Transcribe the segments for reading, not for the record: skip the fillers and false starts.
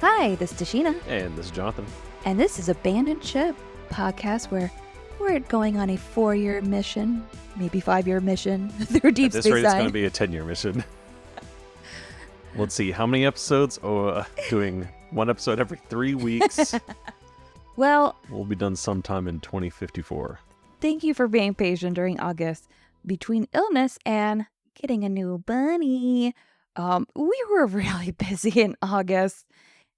Hi, this is Tasheena. And this is Jonathan. And this is Abandoned Ship podcast where we're going on a 4-year mission, maybe 5-year mission through Deep Space Nine. At this rate, it's going to be a 10-year mission. Let's see, how many episodes? Doing one episode every 3 weeks. Well, we'll be done sometime in 2054. Thank you for being patient during August between illness and getting a new bunny. We were really busy in August,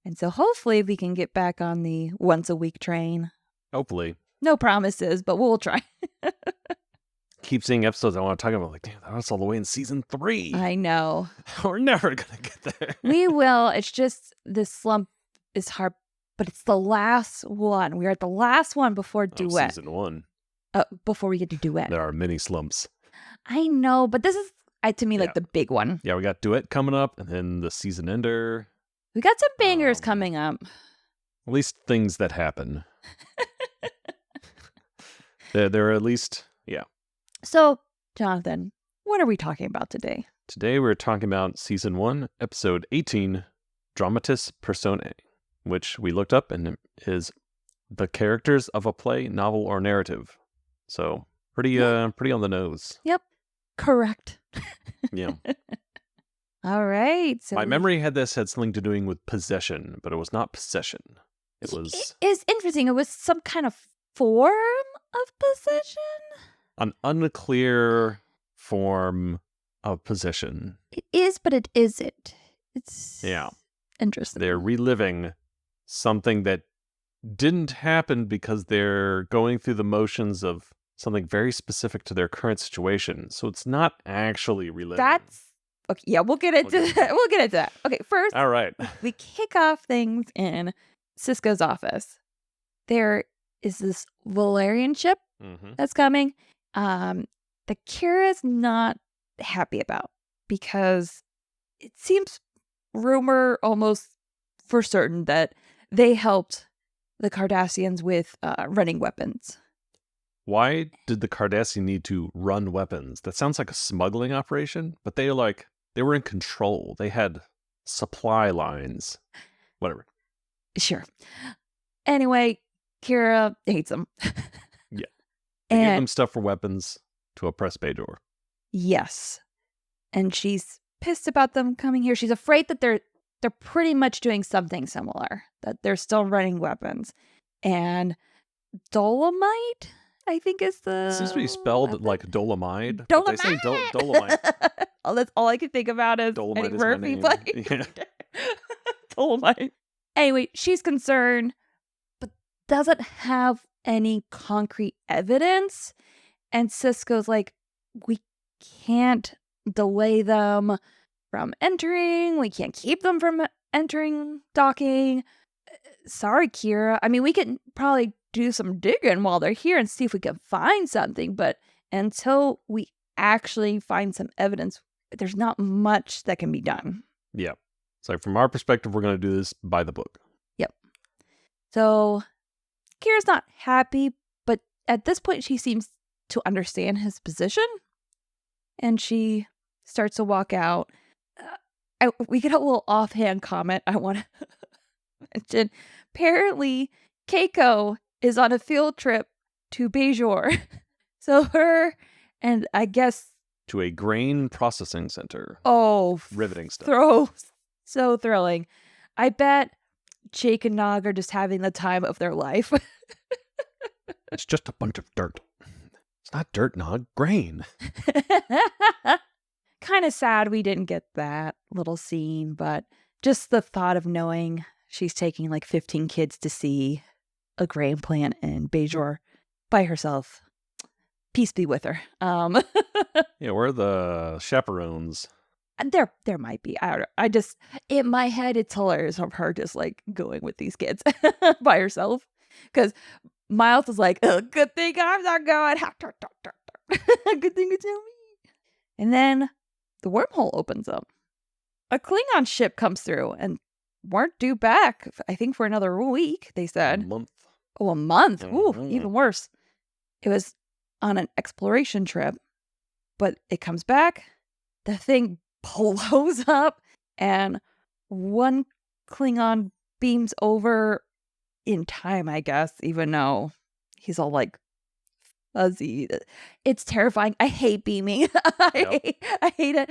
and so hopefully we can get back on the once-a-week train. Hopefully. No promises, but we'll try. Keep seeing episodes I want to talk about. Like, damn, that was all the way in season 3. I know. We're never going to get there. We will. It's just this slump is hard, but it's the last one. We're at the last one before Duet. Season 1. Before we get to Duet. There are many slumps. I know, but this is, to me, like the big one. Yeah, we got Duet coming up, and then the season ender. We got some bangers coming up. At least things that happen. There are at least, yeah. So, Jonathan, what are we talking about today? Today we're talking about season 1, episode 18, Dramatis Personae, which we looked up and is the characters of a play, novel, or narrative. So pretty on the nose. Yep, correct. Yeah. All right. So my memory had something to do with possession, but it was not possession. It was. It's interesting. It was some kind of form of possession. An unclear form of possession. It is, but it isn't. It's interesting. They're reliving something that didn't happen because they're going through the motions of something very specific to their current situation. So it's not actually reliving. That's okay. Yeah, we'll get into that. We'll get into that. Okay, first, all right. We kick off things in Sisko's office. There is this Valerian ship that's coming. That Kira's not happy about because it seems rumor almost for certain that they helped the Cardassians with running weapons. Why did the Cardassian need to run weapons? That sounds like a smuggling operation, but they were in control. They had supply lines. Whatever. Sure. Anyway, Kira hates them. Yeah. They gave them stuff for weapons to oppress Bajor. Yes. And she's pissed about them coming here. She's afraid that they're pretty much doing something similar, that they're still running weapons. And Dolomite, I think is the... It seems to be spelled like Dolomite. Dolomite! They say Dolomite. Oh, that's all I can think about is Dolomite Eddie is Murphy my name. playing. Dolomite. Anyway, she's concerned, but doesn't have any concrete evidence. And Sisko's like, we can't delay them from entering. We can't keep them from entering docking. Sorry, Kira. I mean, we can probably do some digging while they're here and see if we can find something. But until we actually find some evidence, there's not much that can be done. Yeah. So from our perspective, we're going to do this by the book. Yep. So Kira's not happy, but at this point, she seems to understand his position. And she starts to walk out. We get a little offhand comment I want to mention. Apparently, Keiko is on a field trip to Bajor. So her and I guess... to a grain processing center. Oh. Riveting stuff. So thrilling. I bet Jake and Nog are just having the time of their life. It's just a bunch of dirt. It's not dirt, Nog. Grain. Kind of sad we didn't get that little scene, but just the thought of knowing she's taking like 15 kids to see a grain plant in Bajor by herself. Peace be with her. Yeah, we're the chaperones. There might be. I don't know. I just, in my head, it's hilarious of her just like going with these kids by herself. Because Miles is like, oh, good thing I'm not going. Good thing it's not me. And then the wormhole opens up. A Klingon ship comes through and weren't due back, I think, for another week, they said. A month. Oh, a month. Ooh, even worse. It was on an exploration trip, but it comes back. The thing blows up and one Klingon beams over in time, I guess, even though he's all like fuzzy. It's terrifying. I hate beaming. I hate it.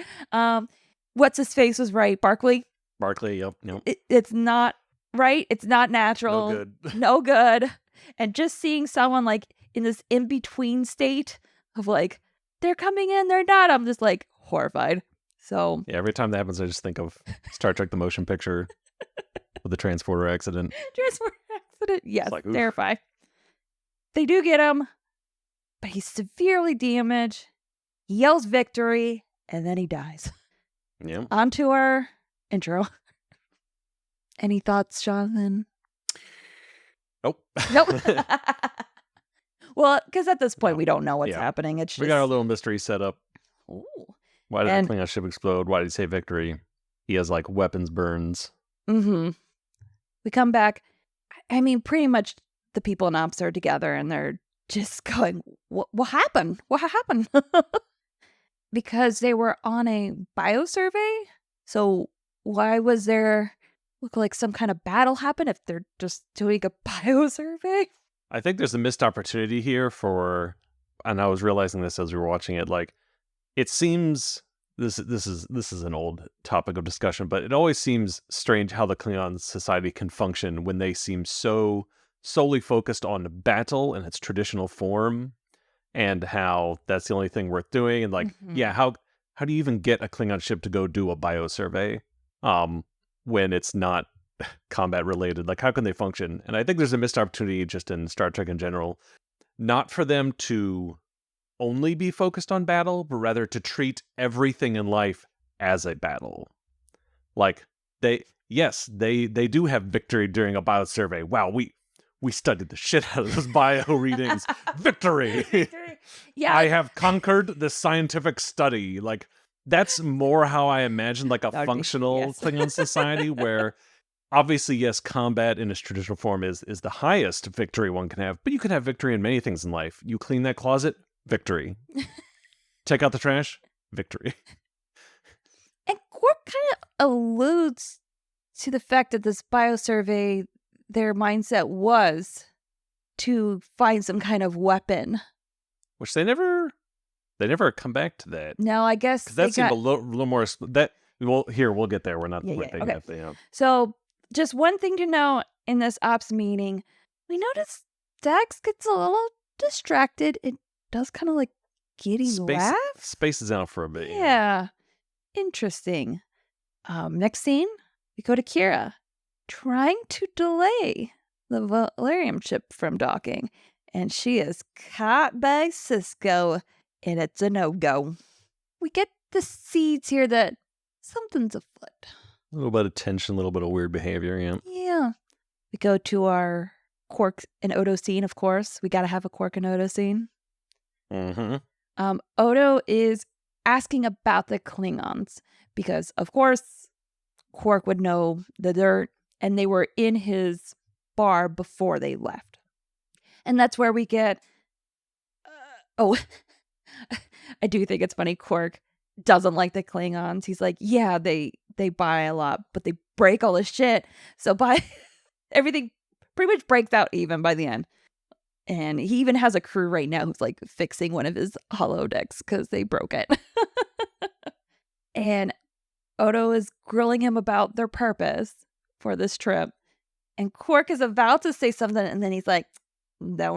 What's his face was right. Barkley. Yep. It's not right. It's not natural. No good. No good. And just seeing someone like in this in-between state of like, they're coming in, they're not. I'm just like horrified. So yeah, every time that happens, I just think of Star Trek: The Motion Picture with the transporter accident. Yes, like, terrifying. They do get him, but he's severely damaged. He yells victory, and then he dies. Yeah. On to our intro. Any thoughts, Jonathan? Nope. Well, because at this point, we don't know what's happening. It's just... We got our little mystery set up. Ooh. Why did the Klingon ship explode? Why did he say victory? He has like weapons burns. Mm-hmm. We come back. I mean, pretty much the people in Ops are together and they're just going, what happened? What happened? Because they were on a biosurvey. So why was there look like some kind of battle happen if they're just doing a biosurvey? I think there's a missed opportunity here for, and I was realizing this as we were watching it, like, it seems, this is an old topic of discussion, but it always seems strange how the Klingon society can function when they seem so solely focused on battle in its traditional form, and how that's the only thing worth doing. And like, how do you even get a Klingon ship to go do a biosurvey when it's not combat related? Like, how can they function? And I think there's a missed opportunity just in Star Trek in general, not for them to only be focused on battle, but rather to treat everything in life as a battle. Like, they do have victory during a biosurvey. Wow, we studied the shit out of those bio readings. Victory! Yeah. I have conquered the scientific study. Like, that's more how I imagine like a functional Klingon society where obviously, yes, combat in its traditional form is the highest victory one can have, but you can have victory in many things in life. You clean that closet, victory. Take out the trash, victory. And Quark kind of alludes to the fact that this biosurvey, their mindset was to find some kind of weapon. Which they never come back to that. No, I guess because that seemed a little more that. Well, here we'll get there. We're not. Okay. So, just one thing to know in this ops meeting, we notice Dax gets a little distracted. It does kind of like giddy laugh. Spaces out for a bit. Yeah. Interesting. Next scene, we go to Kira, trying to delay the Valerium ship from docking, and she is caught by Sisko, and it's a no-go. We get the seeds here that something's afoot. A little bit of tension, a little bit of weird behavior, yeah. Yeah. We go to our Quark and Odo scene, of course. We got to have a Quark and Odo scene. Mm-hmm. Odo is asking about the Klingons because, of course, Quark would know the dirt, and they were in his bar before they left. And that's where we get... I do think it's funny. Quark doesn't like the Klingons. He's like, yeah, they buy a lot, but they break all this shit. So everything pretty much breaks out even by the end. And he even has a crew right now who's like fixing one of his holodecks because they broke it. And Odo is grilling him about their purpose for this trip. And Quark is about to say something, and then he's like, no.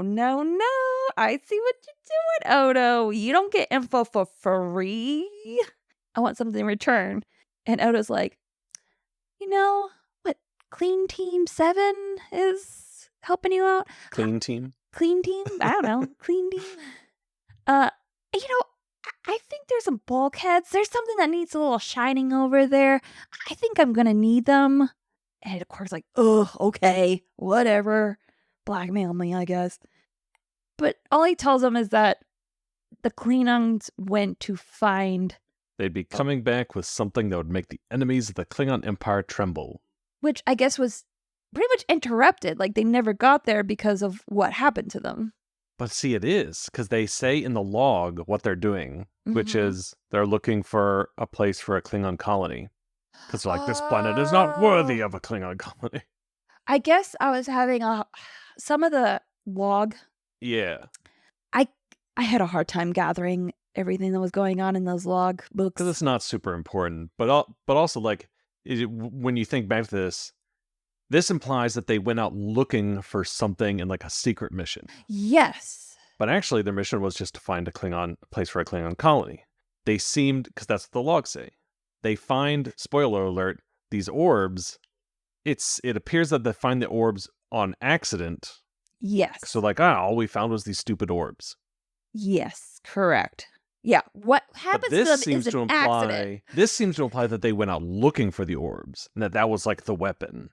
I see what you're doing, Odo. You don't get info for free. I want something in return. And Odo's like, you know what Clean Team 7 is helping you out? Clean Team? Clean Team? I don't know. Clean Team? I think there's some bulkheads. There's something that needs a little shining over there. I think I'm going to need them. And of course, like, ugh, okay, whatever. Blackmail me, I guess. But all he tells them is that the Klingons went to find... They'd be coming back with something that would make the enemies of the Klingon Empire tremble. Which I guess was pretty much interrupted. Like, they never got there because of what happened to them. But see, it is, because they say in the log what they're doing, which is they're looking for a place for a Klingon colony. Because they're like, this planet is not worthy of a Klingon colony. I guess I was having some of the log. Yeah. I had a hard time gathering everything that was going on in those log books. Because it's not super important. But also, like, when you think back to this implies that they went out looking for something in, like, a secret mission. Yes. But actually, their mission was just to find a place for a Klingon colony. They seemed, because that's what the logs say. They find, spoiler alert, these orbs. It appears that they find the orbs on accident. Yes. So, like, all we found was these stupid orbs. Yes, correct. Yeah, what happens to them is an accident. This seems to imply that they went out looking for the orbs, and that was, like, the weapon.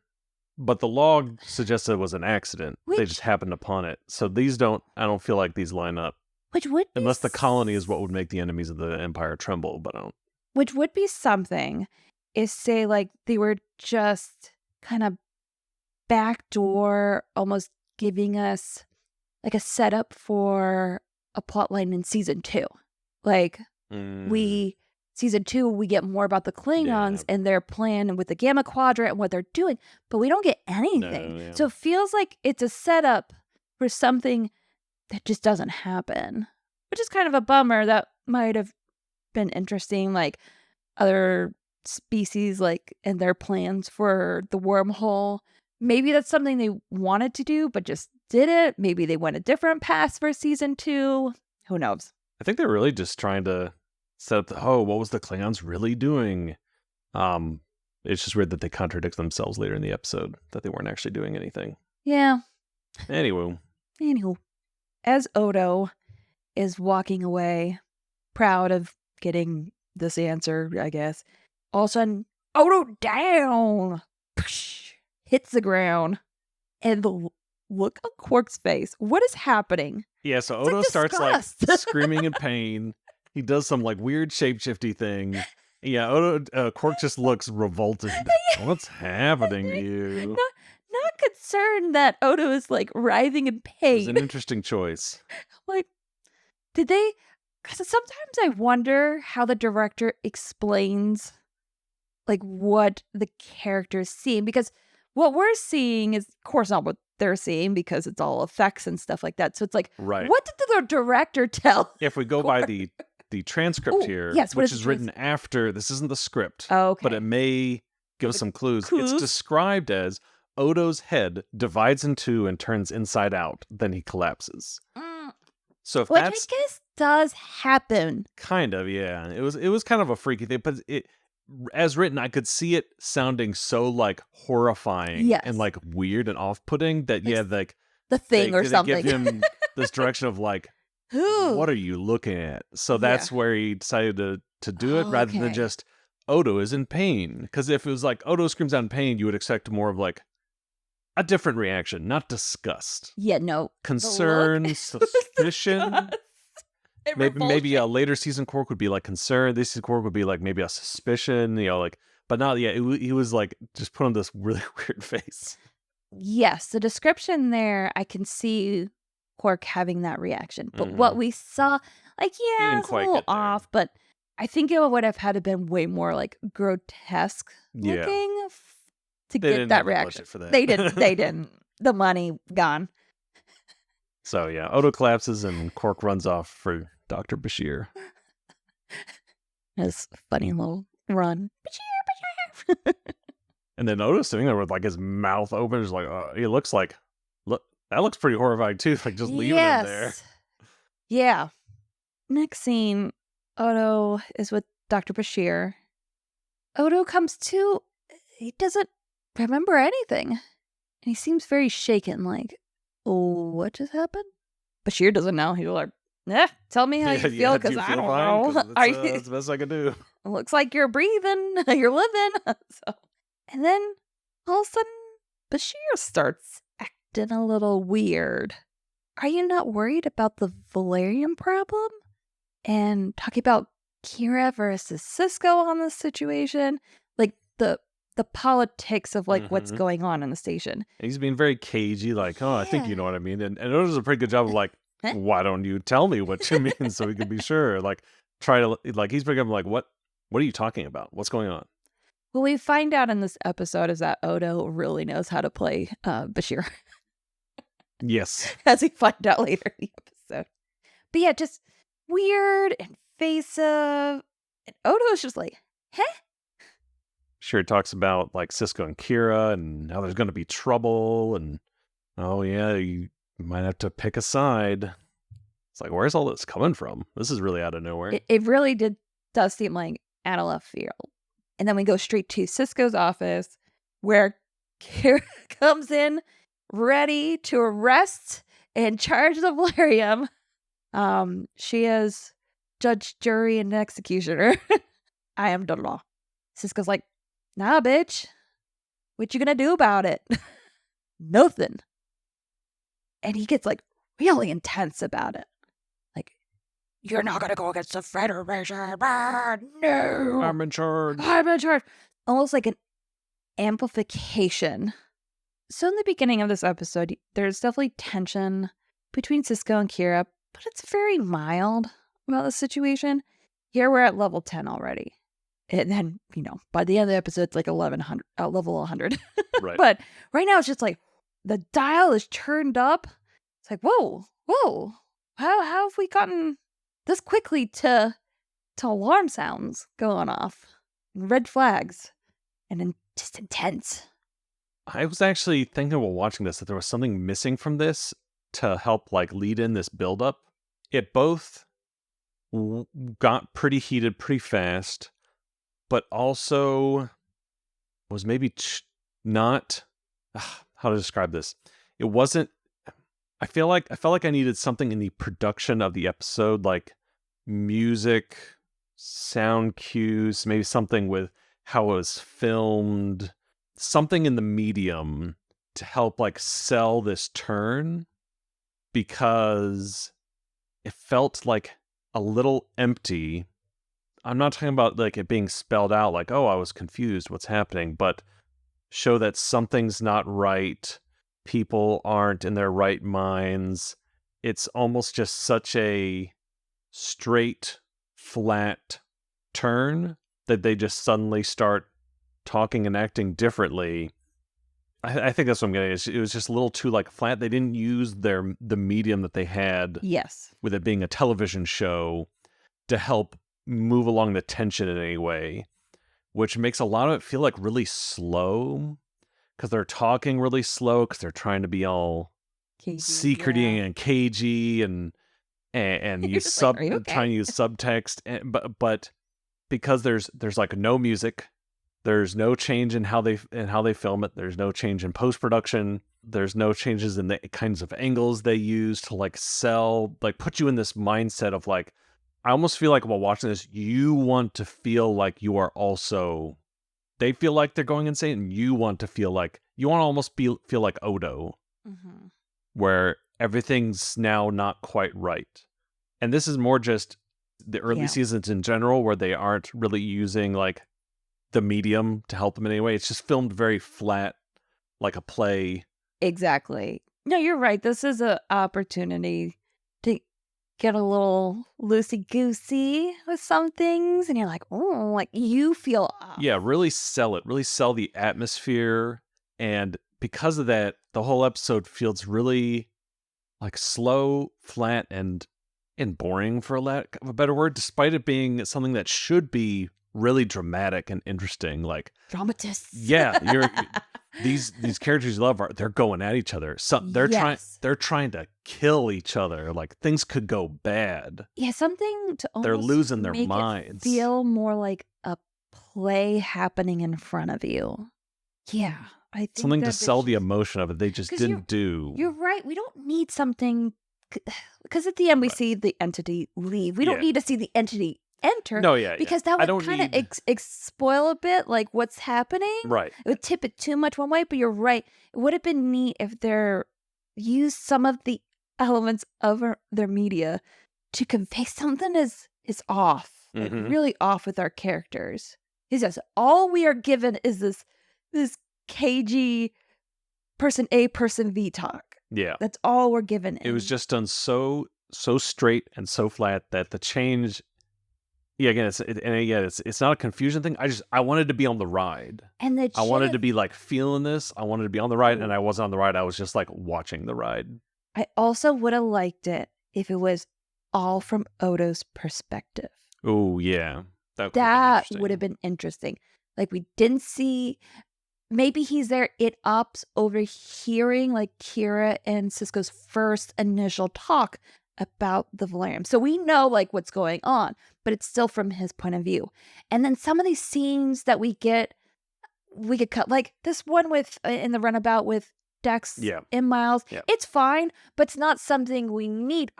But the log suggests it was an accident. They just happened upon it. So I don't feel like these line up. Which would be unless the colony is what would make the enemies of the Empire tremble, but I don't. Which would be something, is say, like, they were just kind of backdoor, almost giving us, like, a setup for a plotline in season 2. Like, season 2, we get more about the Klingons and their plan with the Gamma Quadrant and what they're doing, but we don't get anything. No, yeah. So it feels like it's a setup for something that just doesn't happen, which is kind of a bummer. That might have been interesting, like other species, like, and their plans for the wormhole. Maybe that's something they wanted to do, but just didn't. Maybe they went a different path for season 2. Who knows? I think they're really just trying to set up what was the Klingons really doing? It's just weird that they contradict themselves later in the episode, that they weren't actually doing anything. Yeah. Anywho. As Odo is walking away, proud of getting this answer, I guess, all of a sudden, Odo down! Hits the ground. And the look on Quark's face. What is happening? Yeah, so Odo starts, like, screaming in pain. He does some, like, weird shapeshifty thing. Yeah, Quark just looks revolted. What's happening to you? Not concerned that Odo is, like, writhing in pain. It was an interesting choice. Like, did they... Because sometimes I wonder how the director explains, like, what the characters see. Because what we're seeing is, of course, not what they're seeing, because it's all effects and stuff like that. So it's like, right. What did the director tell? If we go by the transcript here, which is written after, this isn't the script, but it may give us some clues. It's described as Odo's head divides in two and turns inside out, then he collapses. So if which I guess does happen. Kind of, yeah. It was kind of a freaky thing, but as written, I could see it sounding so, like, horrifying and, like, weird and off-putting that, like the thing or something. They give him this direction of, like, what are you looking at? So that's where he decided to do it rather than just Odo is in pain. Because if it was like Odo screams out in pain, you would expect more of, like, a different reaction, not disgust. Yeah, no. Concern, suspicion. Maybe a later season Quark would be like concern. This season Quark would be like maybe a suspicion, like, but not, he was like just put on this really weird face. Yes, the description there, I can see Quark having that reaction. But what we saw, like, it's a little off, but I think it would have had to been way more, like, grotesque looking to get that reaction. For that. They didn't. The money gone. So yeah, Odo collapses and Quark runs off for Dr. Bashir. His funny little run. Bashir. And then Odo's sitting there with, like, his mouth open. Just like, he looks like, that looks pretty horrifying too. Like, just leaving him there. Yeah. Next scene, Odo is with Dr. Bashir. Odo comes to. He doesn't remember anything. And he seems very shaken, like, what just happened? Bashir doesn't know. He's like, tell me how you feel, because I don't know. That's the best I can do. It looks like you're breathing, you're living. And then all of a sudden, Bashir starts acting a little weird. Are you not worried about the Valerian problem? And talking about Kira versus Cisco on this situation, like the politics of, like, what's going on in the station. And he's being very cagey, like, I think you know what I mean. And Odo does a pretty good job of, like, why don't you tell me what you mean so we can be sure? Like, try to, like, he's bringing up, like, what are you talking about? What's going on? What we find out in this episode is that Odo really knows how to play Bashir, Yes. as we find out later in the episode. But yeah, just weird and invasive. And Odo's just like, huh? Sure, talks about like Cisco and Kira and how there's going to be trouble and, oh yeah, you might have to pick a side. It's like, where's all this coming from? This is really out of nowhere. It really does seem like out of left field. And then we go straight to Cisco's office, where Kira comes in ready to arrest and charge the Valerium. She is judge, jury, and executioner. I am the law. Cisco's like, nah, bitch. What you gonna do about it? Nothing. And he gets like really intense about it. Like, you're not gonna go against the Federation. No. I'm in charge. I'm in charge. Almost like an amplification. So in the beginning of this episode, there's definitely tension between Cisco and Kira, but it's very mild about the situation. Here we're at level 10 already. And then, by the end of the episode, it's like level 100. Right. But right now, it's just like the dial is turned up. It's like, whoa. How have we gotten this quickly to alarm sounds going off? Red flags. And then just intense. I was actually thinking while watching this that there was something missing from this to help like lead in this buildup. It both got pretty heated pretty fast, but also was maybe not how to describe this. It wasn't. I felt like I needed something in the production of the episode, like music, sound cues, maybe something with how it was filmed, something in the medium to help like sell this turn, because it felt like a little empty. I'm not talking about like it being spelled out like, oh, I was confused, what's happening, but show that something's not right. People aren't in their right minds. It's almost just such a straight, flat turn that they just suddenly start talking and acting differently. I think that's what I'm getting. It was just a little too like flat. They didn't use the medium that they had, yes, with it being a television show, to help move along the tension in any way, which makes a lot of it feel like really slow, because they're talking really slow because they're trying to be all secrety and cagey and use trying to use subtext, but because there's like no music, there's no change in how they film it, there's no change in post-production, there's no changes in the kinds of angles they use to like sell, like put you in this mindset of like, I almost feel like while watching this, you want to feel like you are also, they feel like they're going insane, and you want to feel like, you want to almost feel like Odo, where everything's now not quite right. And this is more just the early seasons in general, where they aren't really using like the medium to help them in any way. It's just filmed very flat, like a play. Exactly. No, you're right. This is an opportunity to get a little loosey-goosey with some things, and you're like, oh, like you feel off. Yeah, really sell it. Really sell the atmosphere. And because of that, the whole episode feels really like slow, flat, and boring, for lack of a better word, despite it being something that should be really dramatic and interesting. Like Dramatis. Yeah, these characters you love they're going at each other. So they're trying to kill each other. Like things could go bad. Yeah, something to almost they're losing their make minds. It feel more like a play happening in front of you. Yeah, I think something to sell the emotion of it. They just didn't do. You're right. We don't need something, because at the end we see the entity leave. We don't need to see the entity enter. No, yeah, because that would kind of spoil a bit like what's happening. Right. It would tip it too much one way. But you're right. It would have been neat if they're used some of the elements of their media to convey something is off, like really off with our characters. He says all we are given is this cagey person A, person V talk. Yeah, that's all we're given. It was just done so straight and so flat that the change again, it's not a confusion thing. I wanted to be on the ride. And the I wanted to be like feeling this. I wanted to be on the ride, and I wasn't on the ride. I was just like watching the ride. I also would have liked it if it was all from Odo's perspective. Oh yeah, That would have been interesting. Like we didn't see. Maybe he's there. It ups overhearing like Kira and Cisco's first initial talk about the Valerium. So we know like what's going on, but it's still from his point of view. And then some of these scenes that we could cut, like this one with in the runabout with Dex and Miles. Yeah. It's fine, but it's not something we need.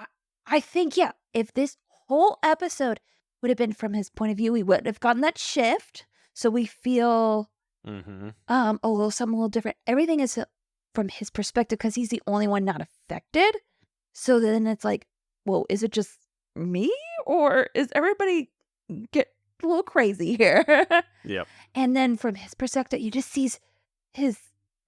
I think, if this whole episode would have been from his point of view, we would have gotten that shift. So we feel a little different. Everything is from his perspective because he's the only one not affected. So then it's like, well, is it just me or is everybody get a little crazy here? Yep. And then from his perspective, you just see his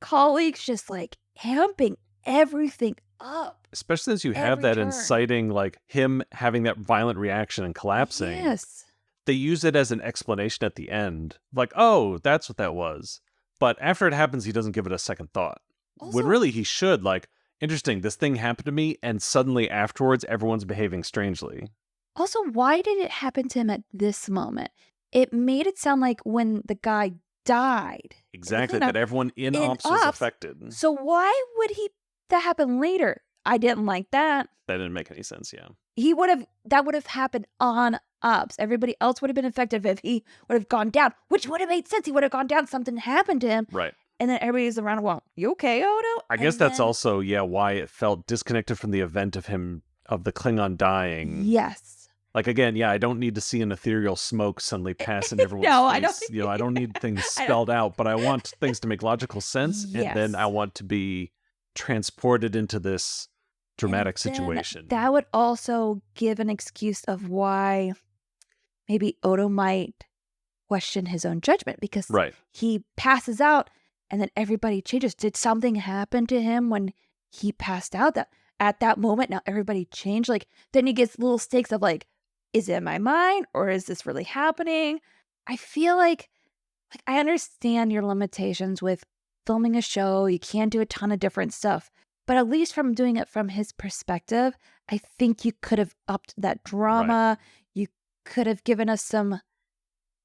colleagues just like amping everything up. Especially as you have that inciting, like him having that violent reaction and collapsing. Yes. They use it as an explanation at the end. Like, oh, that's what that was. But after it happens, he doesn't give it a second thought. Also, when really he should, like, interesting, this thing happened to me, and suddenly afterwards, everyone's behaving strangely. Also, why did it happen to him at this moment? It made it sound like when the guy died. Exactly, that everyone in Ops was affected. So why would that happen later? I didn't like that. That didn't make any sense, yeah. That would have happened on Ops. Everybody else would have been affected if he would have gone down, which would have made sense. He would have gone down, something happened to him. Right. And then everybody's around, well, you okay, Odo? I guess that's also, why it felt disconnected from the event of the Klingon dying. Yes. Like, again, I don't need to see an ethereal smoke suddenly pass in everyone's face. I don't need things spelled out, but I want things to make logical sense, and then I want to be transported into this dramatic situation. That would also give an excuse of why maybe Odo might question his own judgment, because he passes out and then everybody changes. Did something happen to him when he passed out that at that moment now everybody changed? Like then he gets little stakes of like, is it in my mind or is this really happening? I feel like I understand your limitations with filming a show. You can't do a ton of different stuff. But at least from doing it from his perspective, I think you could have upped that drama. You could have given us some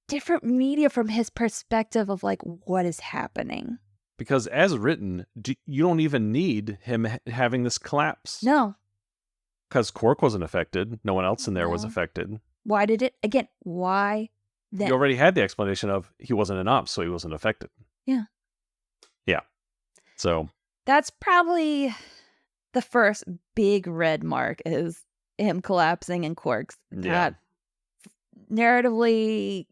different media from his perspective of like what is happening. Because as written, you don't even need him having this collapse. No. Because Quark wasn't affected. No one else in there was affected. Why did it? Again, why then? You already had the explanation of he wasn't an Ops, so he wasn't affected. Yeah. Yeah. So... that's probably the first big red mark is him collapsing in Quark's. Yeah. Narratively,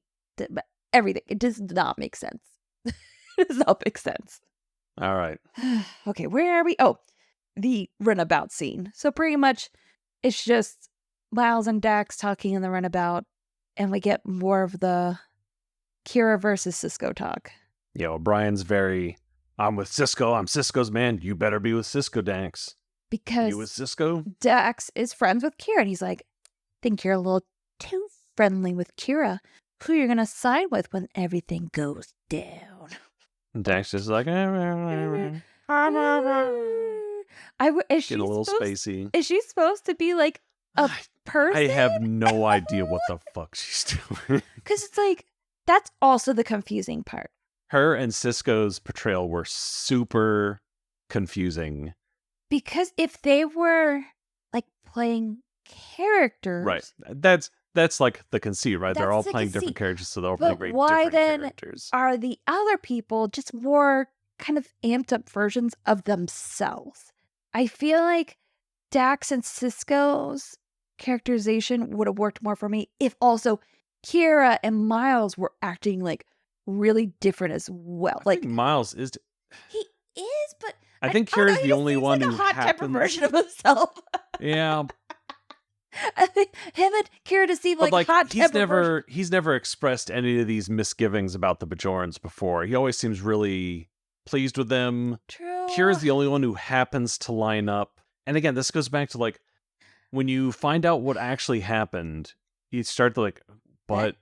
everything. It does not make sense. It does not make sense. All right. Okay, where are we? Oh, the runabout scene. So pretty much it's just Miles and Dax talking in the runabout, and we get more of the Kira versus Cisco talk. Brian's very... I'm with Cisco. I'm Cisco's man. You better be with Cisco, Dax. Because you with Cisco? Dax is friends with Kira, and he's like, I think you're a little too friendly with Kira. Who you're going to side with when everything goes down? And Dax is like, Is she get a little spacey. Is she supposed to be like a person? I have no idea what the fuck she's doing. Because it's like, that's also the confusing part. Her and Cisco's portrayal were super confusing. Because if they were like playing characters, right? That's like the conceit, right? They're all playing different characters, so they're all playing very different characters. Are the other people just more kind of amped up versions of themselves? I feel like Dax and Cisco's characterization would have worked more for me if also Kira and Miles were acting like really different as well. I think Miles is. He is, but I think Kira's the only one like who a hot-tempered version of himself. Yeah. I think him and Kira just seem like hot-tempered. He's never expressed any of these misgivings about the Bajorans before. He always seems really pleased with them. True. Kira's the only one who happens to line up. And again, this goes back to like when you find out what actually happened, you start to like, But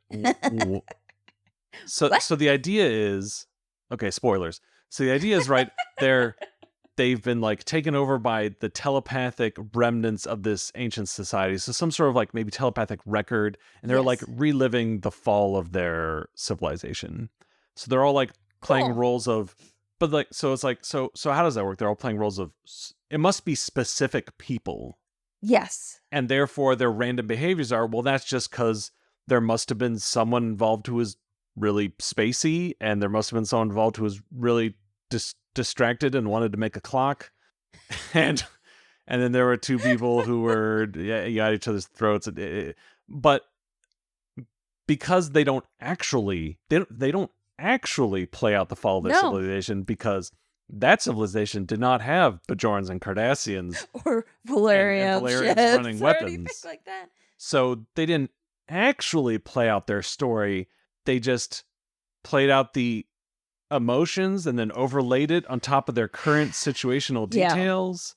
so the idea is, okay, spoilers. So the idea is, right, they've been like taken over by the telepathic remnants of this ancient society. So some sort of like maybe telepathic record, and they're like reliving the fall of their civilization. So they're all like playing roles of, but like, so it's like, so how does that work? They're all playing roles of, it must be specific people. Yes. And therefore their random behaviors are, well, that's just because there must have been someone involved who was really spacey, and there must have been someone involved who was really distracted and wanted to make a clock. And then there were two people who were at each other's throats. But because they don't actually play out the fall of their civilization, because that civilization did not have Bajorans and Cardassians or Valerians running weapons like that. So they didn't actually play out their story. They just played out the emotions and then overlaid it on top of their current situational details.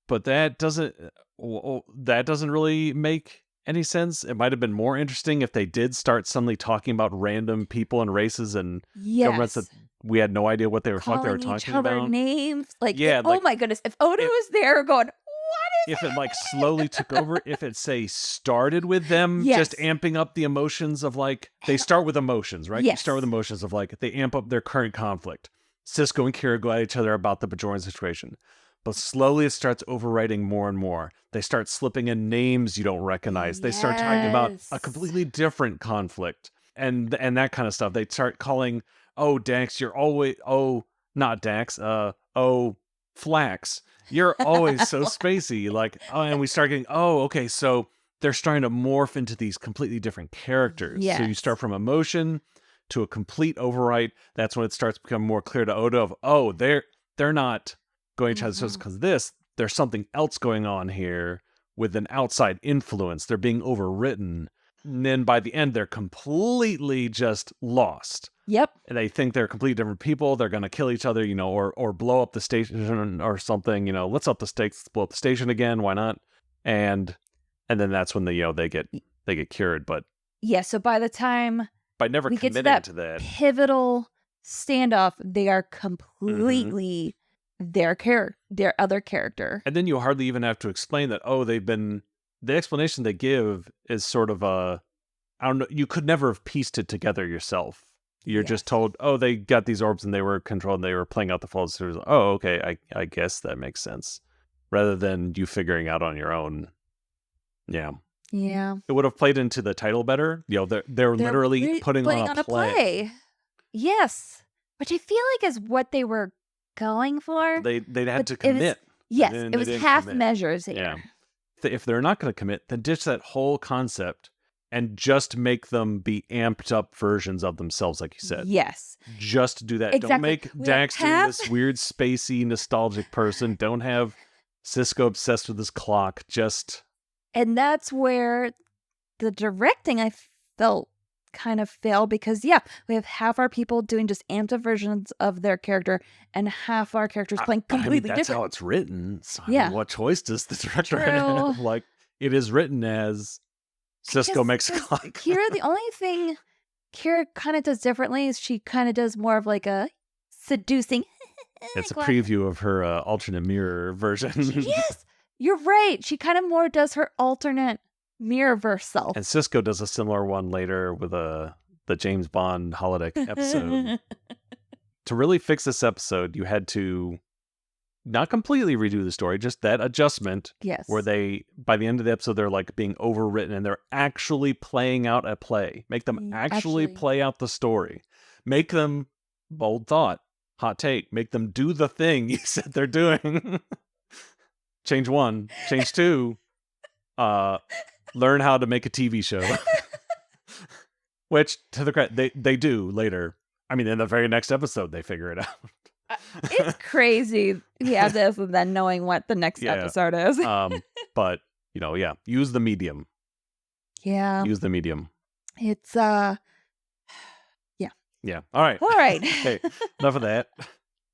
But that doesn't really make any sense. It might have been more interesting if they did start suddenly talking about random people and races and governments that we had no idea what they were talking about. Names, oh my goodness! If Odo was there, going, what is? If it like slowly took over, if it started with them just amping up the emotions of like, they start with emotions, right? Yes. You start with emotions of like, they amp up their current conflict. Sisko and Kira go at each other about the Bajoran situation. But slowly it starts overwriting more and more. They start slipping in names you don't recognize. They start talking about a completely different conflict and that kind of stuff. They start calling, oh, Dax, you're always, not Dax, Flax. You're always so spacey. Like, and we start getting, okay, so they're starting to morph into these completely different characters. Yes. So you start from emotion to a complete overwrite. That's when it starts to become more clear to Odo of, they're not going to try to just because there's something else going on here with an outside influence. They're being overwritten. And then by the end, they're completely just lost. Yep. And they think they're completely different people. They're going to kill each other, or blow up the station or something, let's up the stakes, blow up the station again. Why not? And then that's when they get cured. But yeah. So by the time by never we committing get to that pivotal standoff, they are completely their other character. And then you hardly even have to explain that, the explanation they give is sort of I don't know, you could never have pieced it together yourself. You're just told, they got these orbs and they were controlled and they were playing out the falls. Okay, I guess that makes sense. Rather than you figuring out on your own. Yeah. Yeah. It would have played into the title better. They're literally putting on a play. Yes. Which I feel like is what they were going for. They had to commit. It was half measures here. Yeah. If they're not going to commit, then ditch that whole concept and just make them be amped up versions of themselves, like you said. Yes. Just do that. Exactly. Don't make Daxter this weird, spacey, nostalgic person. Don't have Sisko obsessed with his clock. And that's where the directing, I felt, kind of fail because we have half our people doing just amped up versions of their character and half our characters playing completely different. That's how it's written. So, what choice does the director have? Like, it is written as Sisko makes a clock. Kira, the only thing Kira kind of does differently is she kind of does more of like a seducing. It's a preview of her alternate mirror version. Yes, you're right. She kind of more does her alternate Mirrorverse self. And Sisko does a similar one later with the James Bond holodeck episode. To really fix this episode, you had to not completely redo the story, just that adjustment. Yes. Where by the end of the episode, they're like being overwritten and they're actually playing out a play. Make them actually play out the story. Make them, bold thought, hot take, make them do the thing you said they're doing. Change 1, change 2. Learn how to make a TV show. Which, to the credit, they do later. I mean, in the very next episode, they figure it out. It's crazy. Yeah, this and then knowing what the next episode is. But, use the medium. Yeah. Use the medium. It's, Yeah. All right. Okay, enough of that.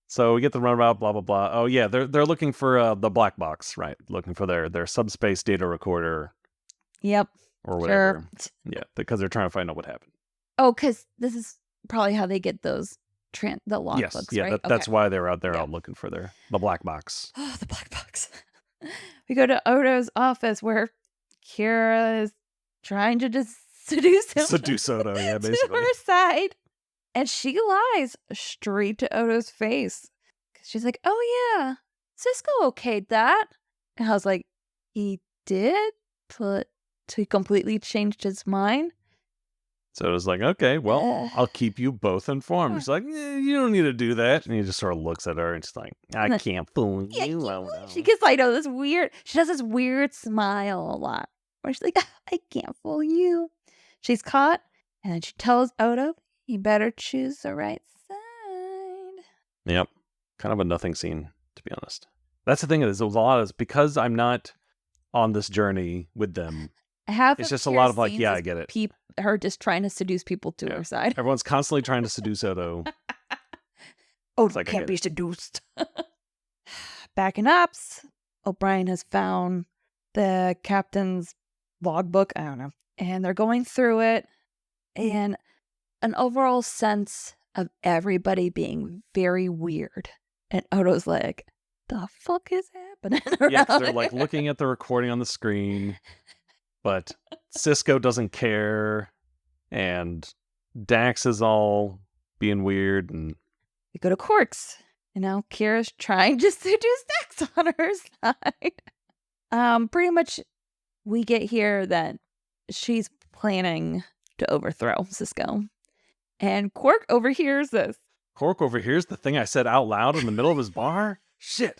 So we get the runabout, blah, blah, blah. Oh, yeah, they're looking for the black box, right? Looking for their subspace data recorder. Yep. or whatever. Yeah, because they're trying to find out what happened. Oh, because this is probably how they get those the Yes, logbooks, yeah, right? that's why they're out there out looking for the black box. Oh, the black box. We go to Odo's office where Kira is trying to just seduce him. Seduce Odo, yeah, basically. To her side. And she lies straight to Odo's face. She's like, oh yeah, Cisco okayed that. And I was like, he did? But he completely changed his mind? So it was like, okay, well, I'll keep you both informed. She's like, you don't need to do that. And he just sort of looks at her and she's like, I can't fool you. She gets like, this weird, she does this weird smile a lot. Where she's like, I can't fool you. She's caught. And then she tells Odo, you better choose the right side. Yep. Kind of a nothing scene, to be honest. That's the thing is, there's a lot of, because I'm not on this journey with them. It's just a lot of like, yeah, I get it. Her just trying to seduce people to her side. Everyone's constantly trying to seduce Odo. Odo like, can't be seduced. Back in Ops, O'Brien has found the captain's logbook. I don't know. And they're going through it. And an overall sense of everybody being very weird. And Odo's like, the fuck is happening around Yeah, they're like looking at the recording on the screen. But Cisco doesn't care, and Dax is all being weird. And we go to Quark's. You know, Kira's trying to seduce Dax on her side. Pretty much, we get here that she's planning to overthrow Cisco, and Quark overhears this. Quark overhears the thing I said out loud in the middle of his bar. Shit,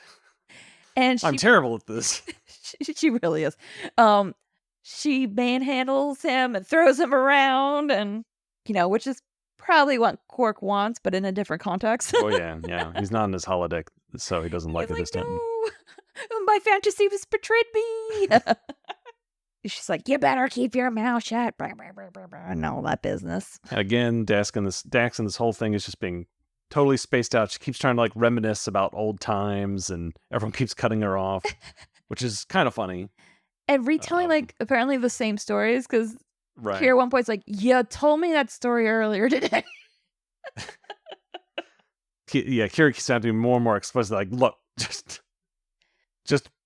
and I'm terrible at this. She really is. She manhandles him and throws him around, and which is probably what Quark wants, but in a different context. Oh yeah. He's not in his holodeck, so he doesn't like it this time. No, my fantasy has betrayed me. She's like, you better keep your mouth shut. And all that business. And again, Dax and this whole thing is just being totally spaced out. She keeps trying to like reminisce about old times, and everyone keeps cutting her off, which is kind of funny. And retelling, like, apparently the same stories, because right. Kira at one point's like, you told me that story earlier today. Yeah, Kira keeps having to be more and more explicit, like, look, just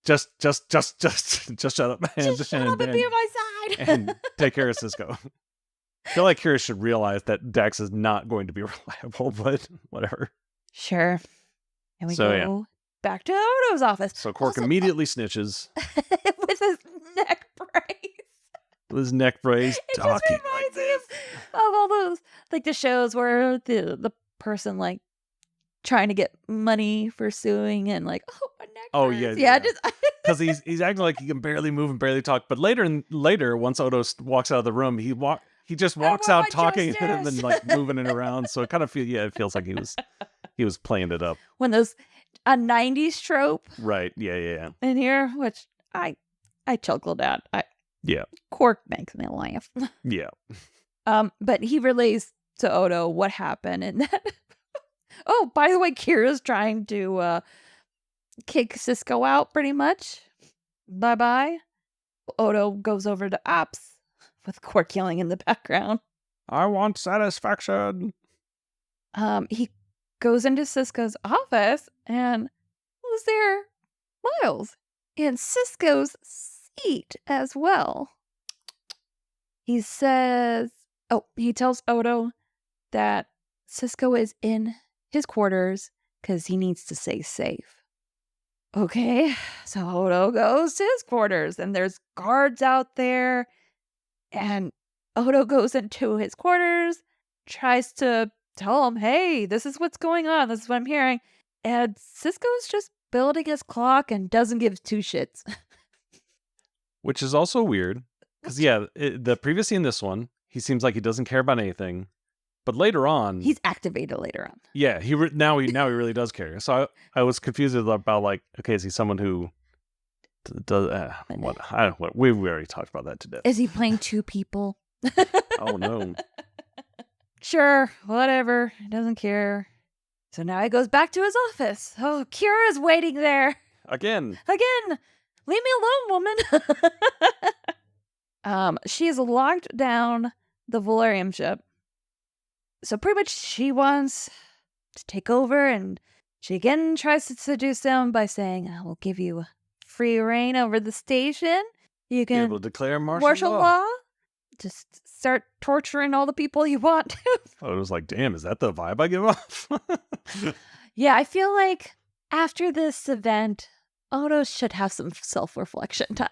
shut up. And be on my side. And take care of Cisco. I feel like Kira should realize that Dax is not going to be reliable, but whatever. Sure. And we go back to Odo's office. So Quark immediately snitches. With his neck brace. With his neck brace, talking like this. Of all those, like the shows where the person like trying to get money for suing and like, a neck brace. Oh yeah. Because he's acting like he can barely move and barely talk. But later, once Odo walks out of the room, he just walks out talking and then like moving it around. So it kind of feels like he was playing it up. When those a 90s trope. Right. Yeah. In here, which I chuckled at. Quark makes me laugh. Yeah. But he relays to Odo what happened, and then oh, by the way, Kira's trying to kick Cisco out pretty much. Bye. Odo goes over to Ops with Quark yelling in the background. I want satisfaction. He goes into Cisco's office, and who's there? Miles. In Cisco's seat as well. He says, he tells Odo that Cisco is in his quarters because he needs to stay safe. Okay, so Odo goes to his quarters, and there's guards out there, and Odo goes into his quarters, tries to tell him, hey, this is what's going on, this is what I'm hearing, and Cisco's just building his clock and doesn't give two shits. Which is also weird, because the previous scene in this one, he seems like he doesn't care about anything. But later on, he's activated later on. Yeah, now he really does care. So I was confused about like, okay, is he someone who does what? I don't know. What we already talked about that today. Is he playing two people? Oh no. Sure, whatever. He doesn't care. So now he goes back to his office. Oh, Kira's waiting there again. Leave me alone, woman. She has locked down the Valerium ship. So pretty much she wants to take over, and she again tries to seduce them by saying, I will give you free reign over the station. You Be can able to declare martial law. Just start torturing all the people you want to. I was like, damn, is that the vibe I give off? Yeah, I feel like after this event, Odo should have some self-reflection time.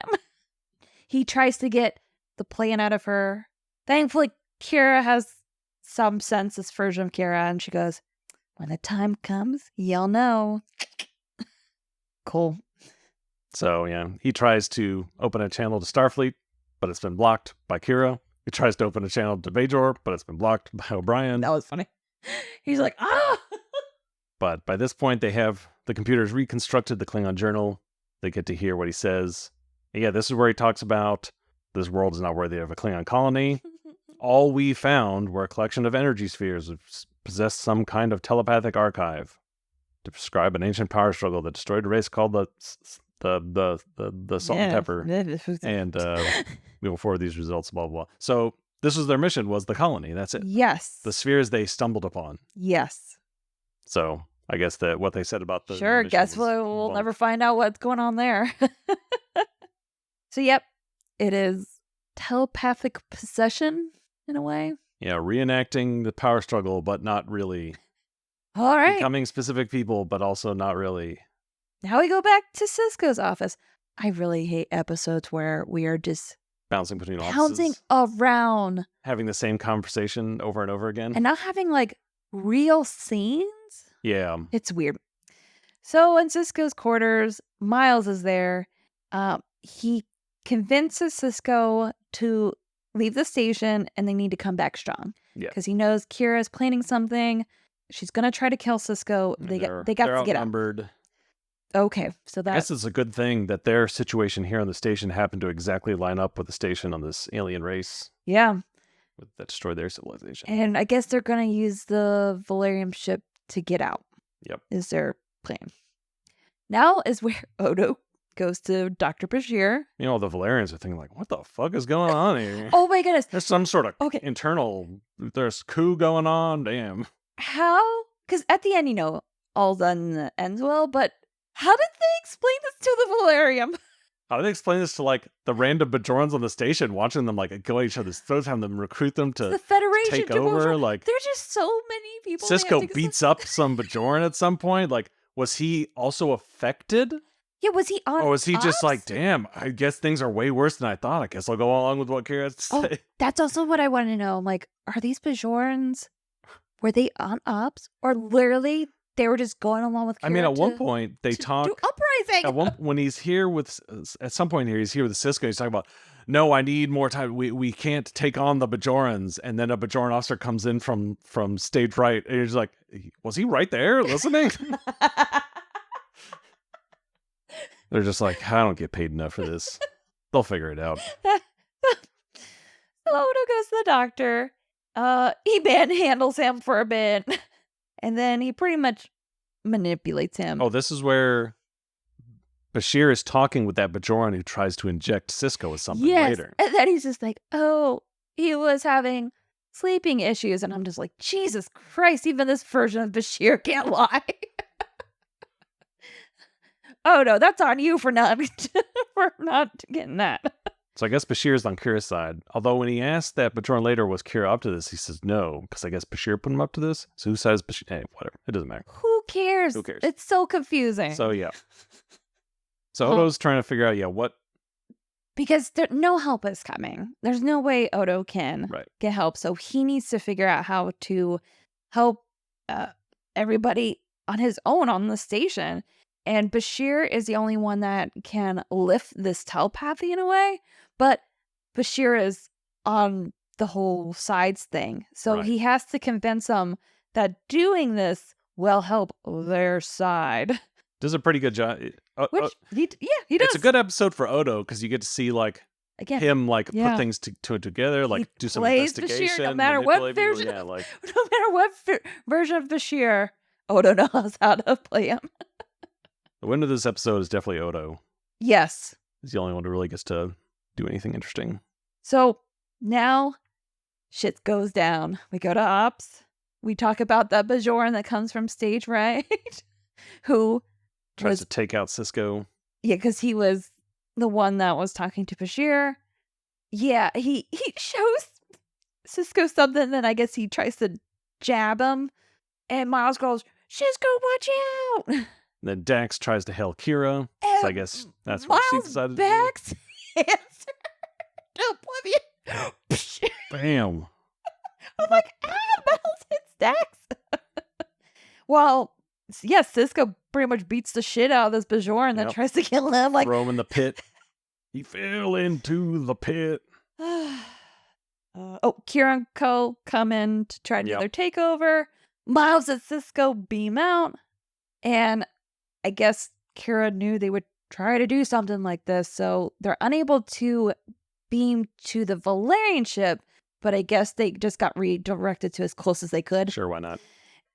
He tries to get the plan out of her. Thankfully, Kira has some sense, this version of Kira, and she goes, when the time comes, you'll know. Cool. So, yeah, he tries to open a channel to Starfleet, but it's been blocked by Kira. He tries to open a channel to Bajor, but it's been blocked by O'Brien. That was funny. He's like, ah! But by this point, they have the computers reconstructed the Klingon journal. They get to hear what he says. And yeah, this is where he talks about this world is not worthy of a Klingon colony. All we found were a collection of energy spheres that possessed some kind of telepathic archive to describe an ancient power struggle that destroyed a race called the salt and pepper. And we will forward these results, blah, blah, blah. So this was their mission, was the colony. That's it. Yes. The spheres they stumbled upon. Yes. So I guess that what they said about the sure, guess we'll never find out what's going on there. So, yep, it is telepathic possession in a way. Yeah, reenacting the power struggle, but not really. All right. Becoming specific people, but also not really. Now we go back to Sisko's office. I really hate episodes where we are just bouncing between bouncing offices. Around. Having the same conversation over and over again. And not having like real scenes. Yeah. It's weird. So in Sisko's quarters, Miles is there. He convinces Sisko to leave the station and they need to come back strong. Yeah. Because he knows Kira is planning something. She's going to try to kill Sisko. They got to get outnumbered. Okay, so I guess it's a good thing that their situation here on the station happened to exactly line up with the station on this alien race. Yeah. That destroyed their civilization. And I guess they're going to use the Valerium ship to get out. Yep. Is their plan. Now is where Odo goes to Dr. Bashir. You know, the Valerians are thinking like, what the fuck is going on here? Oh my goodness. There's some sort of internal, there's coup going on. Damn. How? Because at the end, you know, all done ends well, but how did they explain this to the Valerium? How do they explain this to like the random Bajorans on the station, watching them like go at each other's throats, having them recruit them to the Federation take over? Like, there's just so many people. Sisko beats up some Bajoran at some point. Like, was he also affected? Yeah, was he on? Or was he ops? just like, damn, I guess things are way worse than I thought. I guess I'll go along with what Kira has to say. That's also what I want to know. Like, are these Bajorans, were they on ops? Or literally they were just going along with Kira? I mean, at one point they talk. Do uprising! When he's here with, at some point here, he's here with Sisko. He's talking about, no, I need more time. We can't take on the Bajorans. And then a Bajoran officer comes in from stage right. And he's like, was he right there listening? They're just like, I don't get paid enough for this. They'll figure it out. So Odo goes to the doctor. He manhandles him for a bit. And then he pretty much manipulates him. Oh, this is where Bashir is talking with that Bajoran who tries to inject Sisko with something later. And then he's just like, oh, he was having sleeping issues. And I'm just like, Jesus Christ, even this version of Bashir can't lie. Oh no, that's on you for not getting that. So I guess Bashir's on Kira's side. Although when he asked that Bajoran later, was Kira up to this, he says no, because I guess Bashir put him up to this. So who says Bashir? Hey, whatever. It doesn't matter. Who cares? Who cares? It's so confusing. So yeah. So Odo's trying to figure out, what? Because no help is coming. There's no way Odo can get help. So he needs to figure out how to help everybody on his own on the station. And Bashir is the only one that can lift this telepathy in a way. But Bashir is on the whole sides thing. So he has to convince them that doing this will help their side. Does a pretty good job. He does. It's a good episode for Odo because you get to see him put things together, like do some investigation. Bashir, no matter what version, no matter what version of Bashir, Odo knows how to play him. The winner of this episode is definitely Odo. Yes. He's the only one who really gets to do anything interesting. So now shit goes down. We go to ops. We talk about the Bajoran that comes from stage right, who Tries to take out Cisco. Yeah, because he was the one that was talking to Bashir. Yeah, he shows Cisco something, then I guess he tries to jab him. And Miles goes, Cisco, watch out! Then Dax tries to hail Kira. So I guess that's what she decided to backs oblivion. Bam. I'm like, Miles hits Dax. Well, yes, Cisco pretty much beats the shit out of this Bajoran that tries to kill him. Like, throw him in the pit. He fell into the pit. Kira and Co. come in to try to do their takeover. Miles and Cisco beam out. And I guess Kira knew they would try to do something like this, so they're unable to beam to the Valerian ship, but I guess they just got redirected to as close as they could. Sure, why not?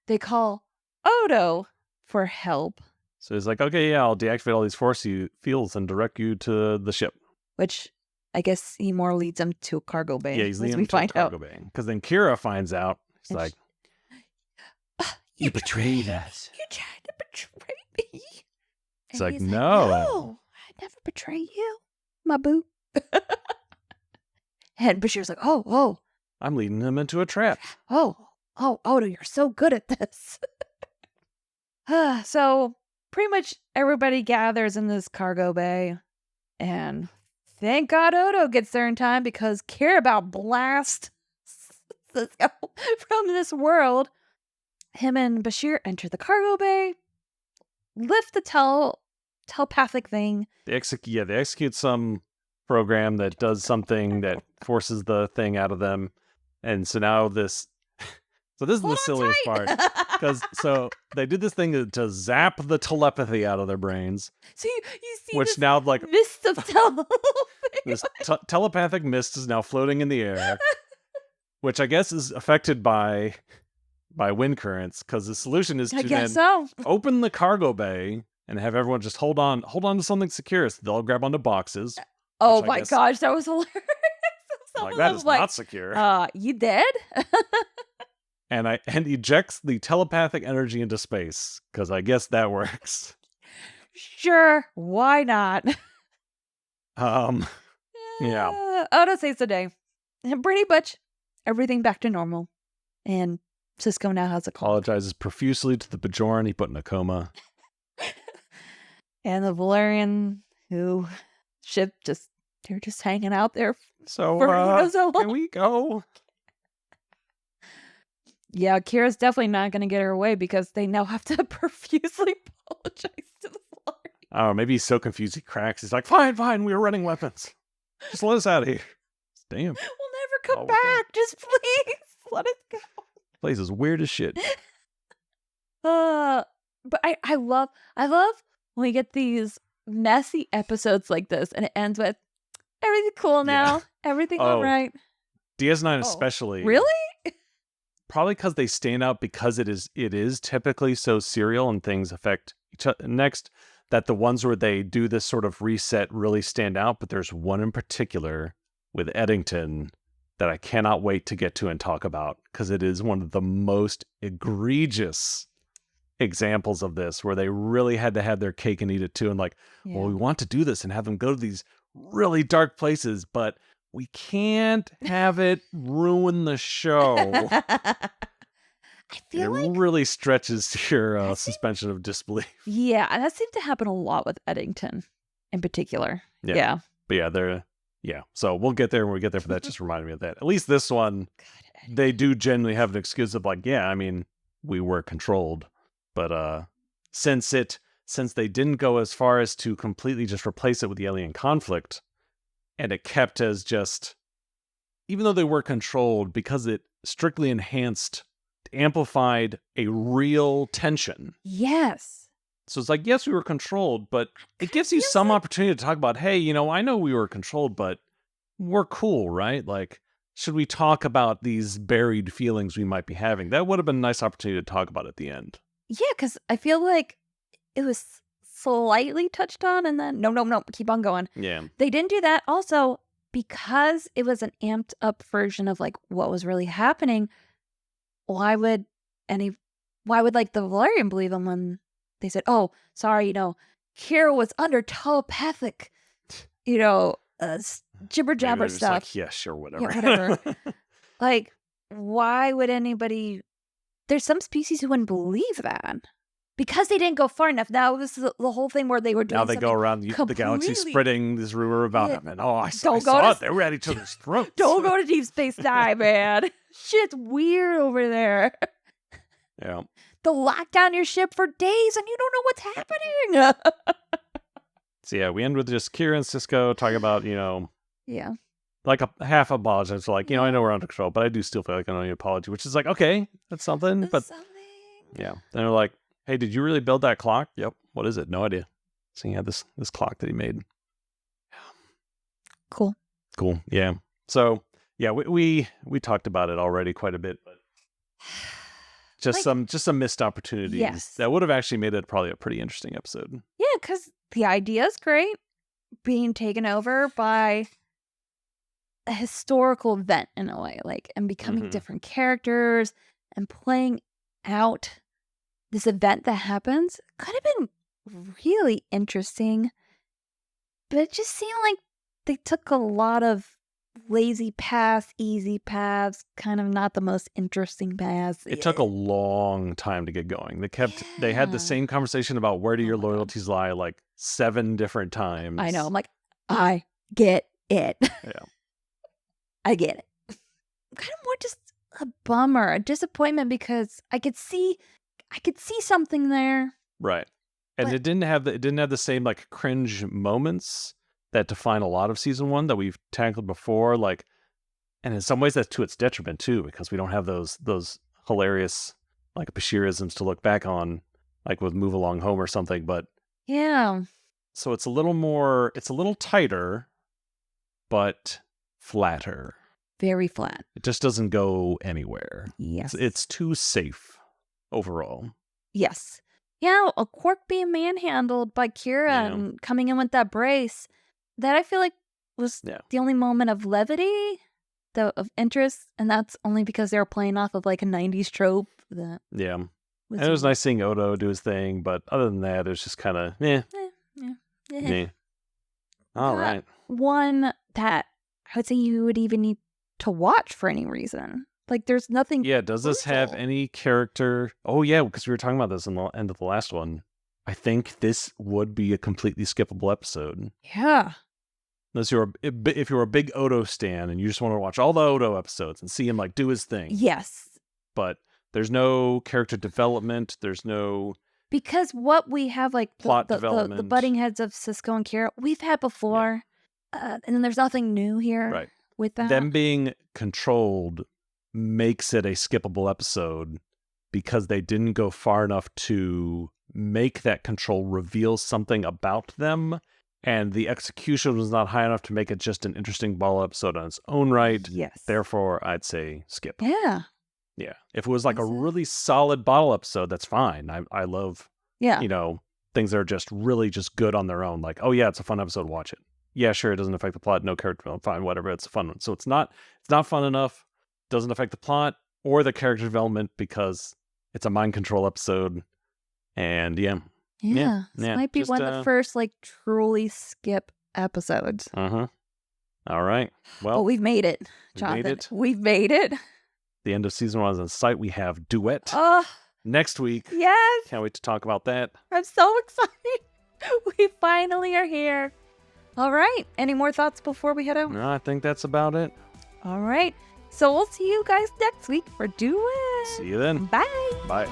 They call Odo for help. So he's like, okay, yeah, I'll deactivate all these force fields and direct you to the ship. Which I guess he more leads them to a cargo bay. Yeah, he's leading them to a cargo bay. Because then Kira finds out. He's like, you betrayed us. You tried to betray me. It's like, no. I never betray you, my boo. And Bashir's like, oh. I'm leading him into a trap. Oh, Odo, you're so good at this. So pretty much everybody gathers in this cargo bay. And thank God Odo gets there in time because Kira about blast Cisco from this world. Him and Bashir enter the cargo bay, lift the telepathic thing. They execute some program that does something that forces the thing out of them. And so now this is the silliest part. Because they did this thing to zap the telepathy out of their brains. So you see which this now like mist of telepathy. This telepathic mist is now floating in the air, which I guess is affected by wind currents, because the solution is to then open the cargo bay and have everyone just hold on to something secure, so they'll grab onto boxes. Oh my gosh, that was hilarious. Like, that is not secure. You dead? and ejects the telepathic energy into space, because I guess that works. Sure, why not? Yeah. Odo saves the day. And pretty much everything back to normal. And Cisco now has a call. Apologizes profusely to the Bajoran he put in a coma. And the Valerian ship they're just hanging out there. So, can we go? Yeah, Kira's definitely not going to get her way because they now have to profusely apologize to the Valerian. Oh, maybe he's so confused he cracks. He's like, fine, we were running weapons. Just let us out of here. Damn. We'll never come back. Just please let us go. Place is weird as shit. But I love when we get these messy episodes like this and it ends with everything cool now. Yeah. Everything all right. DS9 especially. Really? Probably because they stand out because it is typically so serial and things affect each other. Next, that the ones where they do this sort of reset really stand out, but there's one in particular with Eddington that I cannot wait to get to and talk about, because it is one of the most egregious examples of this, where they really had to have their cake and eat it too. And like, well, we want to do this and have them go to these really dark places, but we can't have it ruin the show. I feel it really stretches your suspension of disbelief. Yeah, and that seemed to happen a lot with Eddington in particular. Yeah. But so we'll get there when we get there for that. Just reminded me of that. At least this one, they do generally have an excuse of like, we were controlled. But since they didn't go as far as to completely just replace it with the alien conflict, and it kept as just, even though they were controlled, because it strictly amplified a real tension. Yes. So it's like, yes, we were controlled, but it gives you some opportunity to talk about, hey, I know we were controlled, but we're cool, right? Like, should we talk about these buried feelings we might be having? That would have been a nice opportunity to talk about at the end. Yeah, because I feel like it was slightly touched on and then, no, keep on going. Yeah. They didn't do that. Also, because it was an amped up version of like what was really happening, why would like the Valerian believe him when they said, "Oh, sorry, Kira was under telepathic, jibber jabber Maybe stuff." like, yeah, sure, whatever. Yeah, whatever. Like, why would anybody? There's some species who wouldn't believe that because they didn't go far enough. Now this is the whole thing where they were doing. Now they go around the galaxy spreading this rumor about him, and I saw it. They were at each other's throats. Don't go to Deep Space Nine, man. Shit's weird over there. Yeah. They'll lock down your ship for days, and you don't know what's happening. So yeah, we end with just Kira and Cisco talking about Yeah. like a half apology. It's like I know we're under control, but I do still feel like I owe you an apology, which is like okay, that's something. But yeah, then they're like, hey, did you really build that clock? Yep. What is it? No idea. So he had this clock that he made. Cool. Yeah. So yeah, we talked about it already quite a bit, but just some missed opportunities. Yes. That would have actually made it probably a pretty interesting episode. Yeah, because the idea is great. Being taken over by a historical event in a way, and becoming different characters and playing out this event that happens could have been really interesting. But it just seemed like they took a lot of lazy paths, easy paths, kind of not the most interesting paths. It took a long time to get going. They had the same conversation about where do your loyalties lie like 7 different times. I know. I'm like, I get it. Yeah. I get it. Kind of more just a bummer, a disappointment because I could see something there. Right. And it didn't have the same like cringe moments that define a lot of season 1 that we've tackled before. Like, and in some ways that's to its detriment too, because we don't have those hilarious like Bashirisms to look back on, like with Move Along Home or something. But yeah. So it's a little tighter, but flatter. Very flat. It just doesn't go anywhere. Yes. It's too safe overall. Yes. Yeah, a Quark being manhandled by Kira and coming in with that brace, that I feel like was the only moment of levity, of interest, and that's only because they were playing off of like a 90s trope. And it was nice seeing Odo do his thing, but other than that, it was just kind of All right. One that I would say you would even need to watch for any reason. Like, there's nothing. Yeah, does this have any character? Oh, yeah, because we were talking about this in the end of the last one. I think this would be a completely skippable episode. Yeah. Unless if you're a big Odo stan and you just want to watch all the Odo episodes and see him like do his thing. Yes. But there's no character development. There's no. Because what we have, like plot development. The butting heads of Cisco and Kira, we've had before. And then there's nothing new here with that. Them being controlled makes it a skippable episode because they didn't go far enough to make that control reveal something about them, and the execution was not high enough to make it just an interesting ball episode on its own right. Yes. Therefore, I'd say skip. Yeah. Yeah. If it was like a really solid bottle episode, that's fine. I love, things that are just really just good on their own. Like, oh yeah, it's a fun episode, watch it. Yeah, sure, it doesn't affect the plot, no character development, fine, whatever, it's a fun one. So it's not fun enough, doesn't affect the plot or the character development because it's a mind control episode. And this might be one of the first like truly skip episodes. All right. Well, we've made it, Jonathan. We've made it. The end of season 1 is in sight. We have Duet next week. Yes. Can't wait to talk about that. I'm so excited. We finally are here. All right. Any more thoughts before we head out? No, I think that's about it. All right. So we'll see you guys next week for Duet. See you then. Bye. Bye.